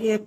1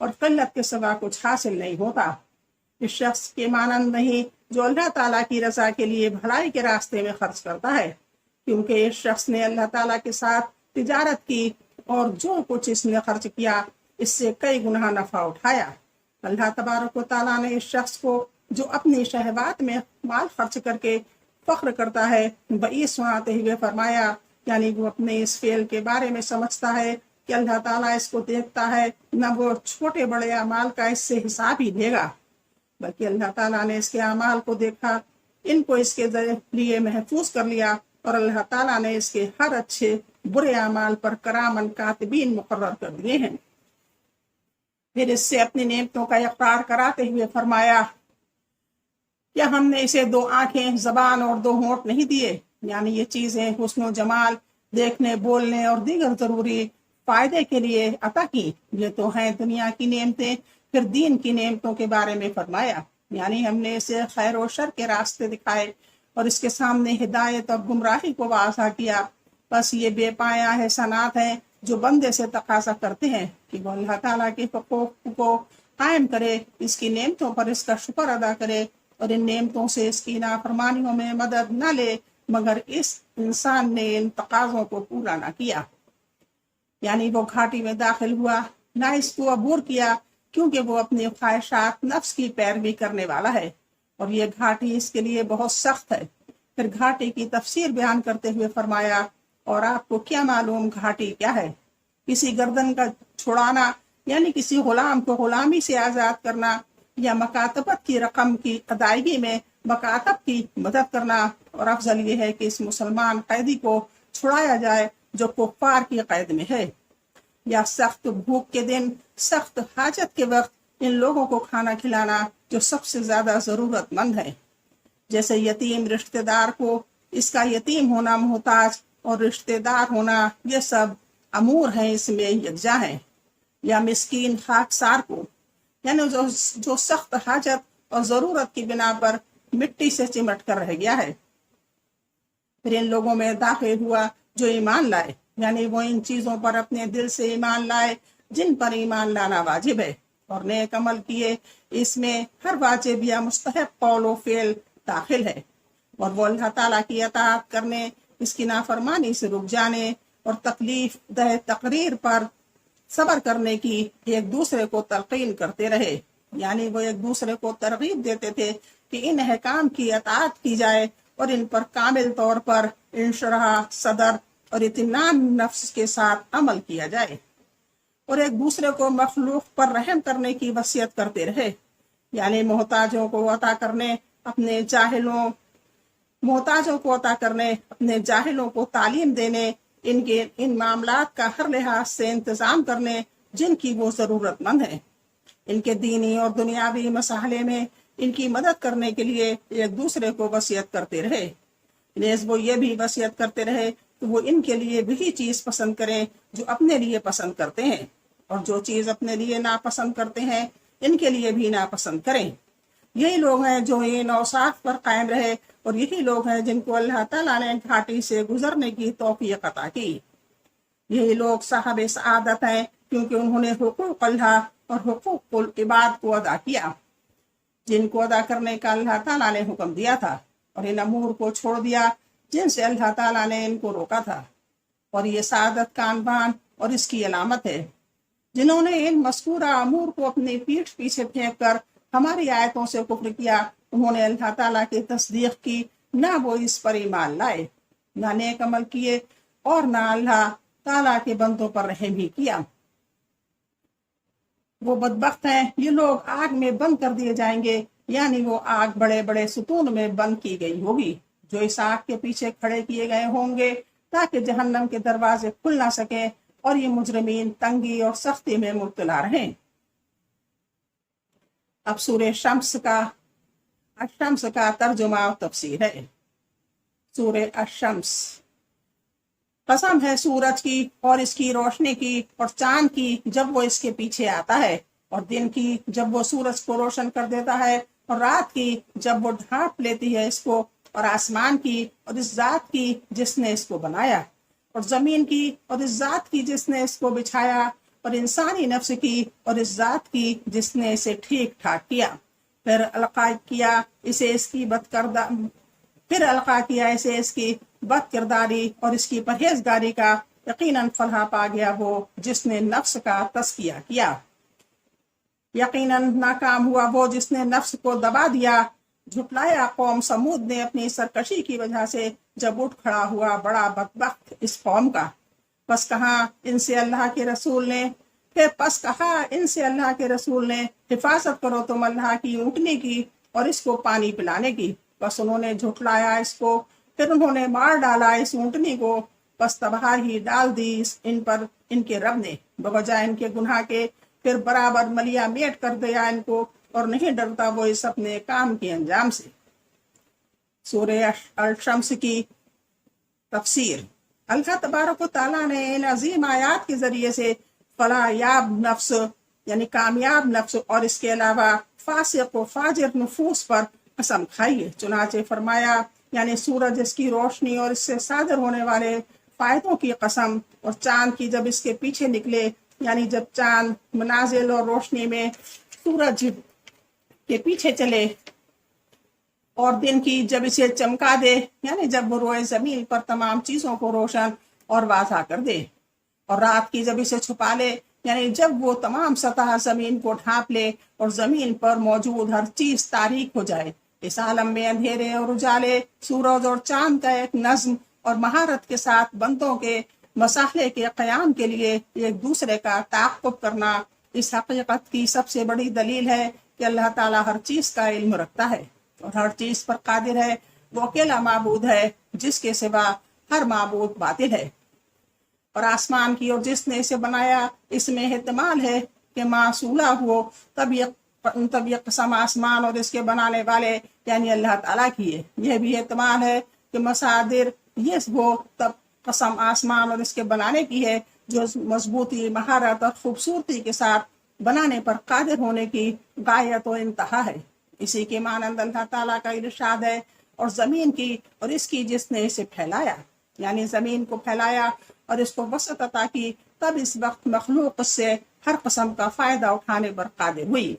اور قلت کے سوا کچھ حاصل نہیں ہوتا۔ اس شخص کے مانند نہیں جو اللہ تعالیٰ کی رضا کے لیے بھلائی کے راستے میں خرچ کرتا ہے، کیونکہ اس شخص نے اللہ تعالیٰ کے ساتھ تجارت کی اور جو کچھ اس نے خرچ کیا اس سے کئی گنا نفع اٹھایا۔ اللہ تبارک و تعالیٰ نے اس شخص کو جو اپنی شہوات میں مال خرچ کر کے فخر کرتا ہے بعیس سناتے ہوئے فرمایا، یعنی وہ اپنے اس فعل کے بارے میں سمجھتا ہے کہ اللہ تعالیٰ اس کو دیکھتا ہے، نہ وہ چھوٹے بڑے اعمال کا اس سے حساب ہی دے گا، بلکہ اللہ تعالیٰ نے اس کے اعمال کو دیکھا، ان کو اس کے ذریعے محفوظ کر لیا، اور اللہ تعالیٰ نے اس کے ہر اچھے برے اعمال پر کرامن کاتبین مقرر کر دیے ہیں۔ پھر اس سے اپنی نعمتوں کا اقرار کراتے ہوئے فرمایا، کیا ہم نے اسے 2 آنکھیں، زبان اور 2 ہونٹ نہیں دیے؟ یعنی یہ چیزیں حسن و جمال، دیکھنے، بولنے اور دیگر ضروری فائدے کے لیے عطا کی، یہ تو ہیں دنیا کی نعمتیں۔ پھر دین کی نعمتوں کے بارے میں فرمایا، یعنی ہم نے اسے خیر و شر کے راستے دکھائے اور اس کے سامنے ہدایت اور گمراہی کو واضح کیا۔ بس یہ بے پایا احسانات ہیں جو بندے سے تقاضا کرتے ہیں کہ وہ اللہ تعالیٰ کے حقوق کو قائم کرے، اس کی نعمتوں پر اس کا شکر ادا کرے اور ان نعمتوں سے اس کی نافرمانیوں میں مدد نہ لے، مگر اس انسان نے ان تقاضوں کو پورا نہ کیا، یعنی وہ گھاٹی میں داخل ہوا، نہ اس کو عبور کیا، کیونکہ وہ اپنی خواہشات نفس کی پیروی کرنے والا ہے، اور یہ گھاٹی اس کے لیے بہت سخت ہے۔ پھر گھاٹی کی تفسیر بیان کرتے ہوئے فرمایا، اور آپ کو کیا معلوم گھاٹی کیا ہے؟ کسی گردن کا چھڑانا، یعنی کسی غلام کو غلامی سے آزاد کرنا، یا مکاتبت کی رقم کی ادائیگی میں مکاتب کی مدد کرنا، اور افضل یہ ہے کہ اس مسلمان قیدی کو چھڑایا جائے جو کفار کی قید میں ہے، یا سخت بھوک کے دن، سخت حاجت کے وقت ان لوگوں کو کھانا کھلانا جو سب سے زیادہ ضرورت مند ہے، جیسے یتیم رشتہ دار کو اس کا یتیم ہونا محتاج اور رشتہ دار ہونا، یہ سب امور ہیں اس میں یکجا ہیں، یا مسکین خاکسار کو، یعنی جو سخت حاجت اور ضرورت کی بنا پر مٹی سے چمٹ کر رہ گیا ہے۔ پھر ان لوگوں میں داخل ہوا جو ایمان لائے، یعنی وہ ان چیزوں پر اپنے دل سے ایمان لائے جن پر ایمان لانا واجب ہے، اور نیک عمل کیے، اس میں ہر واجب یا مستحب قول و فعل داخل ہے، اور وہ اللہ تعالیٰ کی اطاعت کرنے، اس کی نافرمانی سے رک جانے اور تکلیف دہ تقریر پر صبر کرنے کی ایک دوسرے کو تلقین کرتے رہے، یعنی وہ ایک دوسرے کو ترغیب دیتے تھے کہ ان احکام کی اطاعت کی جائے اور ان پر کامل طور پر انشراح صدر اور اطمینان نفس کے ساتھ عمل کیا جائے، اور ایک دوسرے کو مخلوق پر رحم کرنے کی وصیت کرتے رہے، یعنی محتاجوں کو عطا کرنے، اپنے جاہلوں کو تعلیم دینے، ان معاملات کا ہر لحاظ سے انتظام کرنے جن کی وہ ضرورت مند ہے، ان کے دینی اور دنیاوی مسائل میں ان کی مدد کرنے کے لیے ایک دوسرے کو وصیت کرتے رہے۔ نیز وہ یہ بھی وصیت کرتے رہے کہ وہ ان کے لیے وہی چیز پسند کریں جو اپنے لیے پسند کرتے ہیں، اور جو چیز اپنے لیے ناپسند کرتے ہیں ان کے لیے بھی ناپسند کریں۔ یہی لوگ ہیں جو ان اوصاف پر قائم رہے، اور یہی لوگ ہیں جن کو اللہ تعالیٰ نے گھاٹی سے گزرنے کی توفیق عطا کی۔ یہی لوگ صاحب سعادت ہیں کیونکہ انہوں نے حقوق اللہ اور حقوق العباد کو ادا کیا، جن کو ادا کرنے کا اللہ تعالیٰ نے حکم دیا تھا، اور ان امور کو چھوڑ دیا جن سے اللہ تعالیٰ نے ان کو روکا تھا، اور یہ سعادت کا عنوان اور اس کی علامت ہے۔ جنہوں نے ان مذکورہ امور کو اپنی پیٹھ پیچھے پھینک کر ہماری آیتوں سے کفر کیا، انہوں نے اللہ تعالیٰ کی تصدیق کی، نہ وہ اس پر ایمان لائے، نہ نیک عمل کیے، اور نہ اللہ تعالیٰ کے بندوں پر رحم ہی کیا۔ وہ بدبخت ہیں، یہ لوگ آگ میں بند کر دیے جائیں گے، یعنی وہ آگ بڑے بڑے ستون میں بند کی گئی ہوگی جو اس آگ کے پیچھے کھڑے کیے گئے ہوں گے تاکہ جہنم کے دروازے کھل نہ سکیں، اور یہ مجرمین تنگی اور سختی میں مبتلا رہیں۔ اب سورہ الشمس کا ترجمہ و تفسیر ہے۔ سورہ الشمس، قسم ہے سورج کی اور اس کی روشنی کی اور چاند کی جب وہ اس کے پیچھے آتا ہے، اور دن کی جب وہ سورج کو روشن کر دیتا ہے، اور رات کی جب وہ ڈھانپ لیتی ہے اس کو، اور آسمان کی اور اس ذات کی جس نے اس کو بنایا، اور زمین کی اور اس ذات کی جس نے اس کو بچھایا، اور انسانی نفس کی اور اس ذات کی جس نے اسے ٹھیک ٹھاک کیا، پھر القا کیا اسے اس کی بد کرداری اور اس کی پرہیزگاری کا، یقیناً فلاح پا گیا وہ جس نے نفس کا تزکیہ کیا، یقیناً ناکام ہوا وہ جس نے نفس کو دبا دیا۔ جھٹلایا قوم سمود نے اپنی سرکشی کی وجہ سے جب اٹھ کھڑا ہوا بڑا بدبخت اس قوم کا۔ پس کہا ان سے اللہ کے رسول نے حفاظت کرو تم اللہ کی اونٹنی کی اور اس کو پانی پلانے کی۔ بس انہوں نے جھٹلایا اس کو، پھر انہوں نے مار ڈالا اس اونٹنی کو، بس تباہی ڈال دی ان پر ان کے رب نے بوجہ ان کے گناہ کے، پھر برابر ملیا میٹ کر دیا ان کو، اور نہیں ڈرتا وہ اس اپنے کام کے انجام سے۔ سورہ الشمس کی تفسیر۔ اللہ تبارک و تعالیٰ نے ان عظیم آیات کے ذریعے سے فلاح یاب نفس یعنی کامیاب نفس اور اس کے علاوہ فاسق و فاجر نفوس پر قسم کھائی ہے۔ چنانچہ فرمایا یعنی سورج اس کی روشنی اور اس سے صادر ہونے والے فائدوں کی قسم، اور چاند کی جب اس کے پیچھے نکلے یعنی جب چاند منازل اور روشنی میں سورج کے پیچھے چلے، اور دن کی جب اسے چمکا دے یعنی جب وہ روئے زمین پر تمام چیزوں کو روشن اور واضح کر دے، اور رات کی جب اسے چھپا لے یعنی جب وہ تمام سطح زمین کو ڈھانپ لے اور زمین پر موجود ہر چیز تاریک ہو جائے۔ اس عالم میں اندھیرے اور اجالے، سورج اور چاند کا ایک نظم اور مہارت کے ساتھ بندوں کے مسئلے کے قیام کے لیے ایک دوسرے کا تعاقب کرنا اس حقیقت کی سب سے بڑی دلیل ہے کہ اللہ تعالیٰ ہر چیز کا علم رکھتا ہے اور ہر چیز پر قادر ہے۔ وہ اکیلا معبود ہے جس کے سوا ہر معبود باطل ہے۔ اور آسمان کی اور جس نے اسے بنایا اس میں احتمال ہے کہ معصولہ ہو، تب یہ قسم آسمان اور اس کے بنانے والے یعنی اللہ تعالیٰ کی ہے۔ یہ بھی احتمال ہے کہ مصادر یہ ہو، تب قسم آسمان اور اس کے بنانے کی ہے جو مضبوطی، مہارت اور خوبصورتی کے ساتھ بنانے پر قادر ہونے کی غایت و انتہا ہے۔ اسی کے مانند اللہ تعالیٰ کا ارشاد ہے، اور زمین کی اور اس کی جس نے اسے پھیلایا یعنی زمین کو پھیلایا اور اس کو وسعت عطا کی، تب اس وقت مخلوق سے ہر قسم کا فائدہ اٹھانے پر قادر ہوئی۔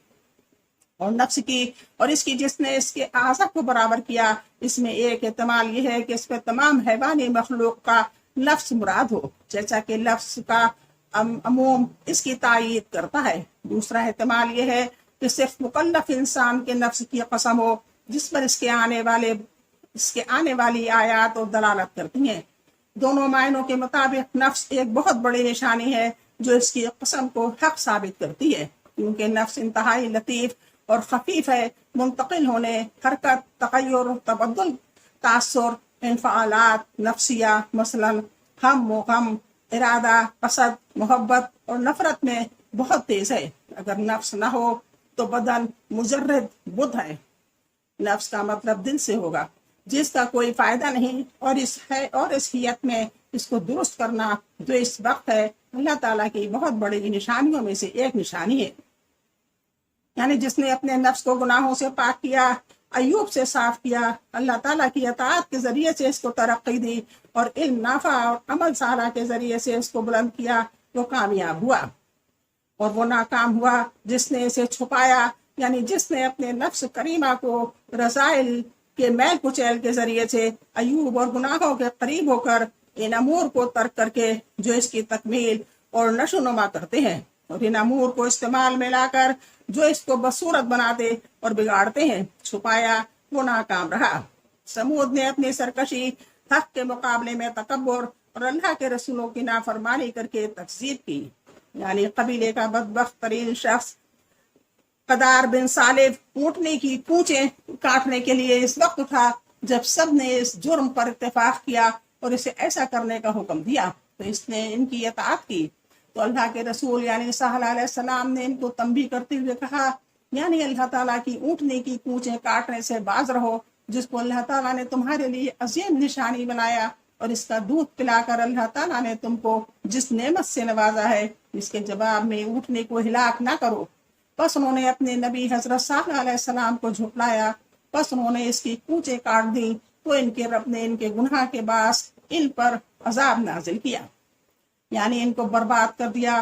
اور نفس کی اور اس کی جس نے اس کے اعضاء کو برابر کیا، اس میں ایک احتمال یہ ہے کہ اس میں تمام حیوانی مخلوق کا لفظ مراد ہو، جیسا کہ لفظ کا عموم اس کی تائید کرتا ہے۔ دوسرا احتمال یہ ہے کہ صرف مکلف انسان کے نفس کی قسم ہو جس پر اس کے آنے والی آیات اور دلالت کرتی ہیں۔ دونوں معنوں کے مطابق نفس ایک بہت بڑی نشانی ہے جو اس کی قسم کو حق ثابت کرتی ہے، کیونکہ نفس انتہائی لطیف اور خفیف ہے، منتقل ہونے، حرکت، تغیر، تبدل، تاثر، انفعالات نفسیہ مثلا ہم و غم، ارادہ، قصد، محبت اور نفرت میں بہت تیز ہے۔ اگر نفس نہ ہو تو بدن مجرد بدھ ہے۔ نفس کا مطلب دل سے ہوگا جس کا کوئی فائدہ نہیں، اور اس حیت میں اس کو درست کرنا جو اس وقت ہے اللہ تعالیٰ کی بہت بڑی نشانیوں میں سے ایک نشانی ہے۔ یعنی جس نے اپنے نفس کو گناہوں سے پاک کیا، ایوب سے صاف کیا، اللہ تعالیٰ کی اطاعت کے ذریعے سے اس کو ترقی دی، اور علم نافع اور عمل صالح کے ذریعے سے اس کو بلند کیا، وہ کامیاب ہوا۔ اور وہ ناکام ہوا جس نے اسے چھپایا، یعنی جس نے اپنے نفس کریمہ کو رسائل کے میل کچیل کے ذریعے سے ایوب اور گناہوں کے قریب ہو کر ان امور کو ترک کر کے جو اس کی تکمیل اور نشو و نما کرتے ہیں، اور ان امور کو استعمال میں لا کر جو اس کو بصورت بناتے اور بگاڑتے ہیں، چھپایا، وہ ناکام رہا۔ سمود نے اپنی سرکشی، حق کے مقابلے میں تکبر اور اللہ کے رسولوں کی نافرمانی کر کے تکذیب کی، یعنی قبیلے کا بدبخت ترین شخص قدار بن صالب اونٹنے کی پونچیں کاٹنے کے لیے اس وقت اٹھا جب سب نے اس جرم پر اتفاق کیا اور اسے ایسا کرنے کا حکم دیا، تو اس نے ان کی اطاعت کی۔ تو اللہ کے رسول یعنی صالح علیہ السلام نے ان کو تنبیہ کرتے ہوئے کہا، یعنی اللہ تعالیٰ کی اونٹنے کی پونچیں کاٹنے سے باز رہو، جس کو اللہ تعالیٰ نے تمہارے لیے عظیم نشانی بنایا، اور اس کا دودھ پلا کر اللہ تعالیٰ نے تم کو جس نعمت سے نوازا ہے، اس کے جواب میں اونٹنے کو ہلاک نہ کرو۔ بس انہوں نے اپنے نبی حضرت صالح علیہ السلام کو جھٹلایا، بس انہوں نے اس کی پونچیں کاٹ دی، تو ان کے رب نے ان کے گناہ کے باعث ان پر عذاب نازل کیا، یعنی ان کو برباد کر دیا،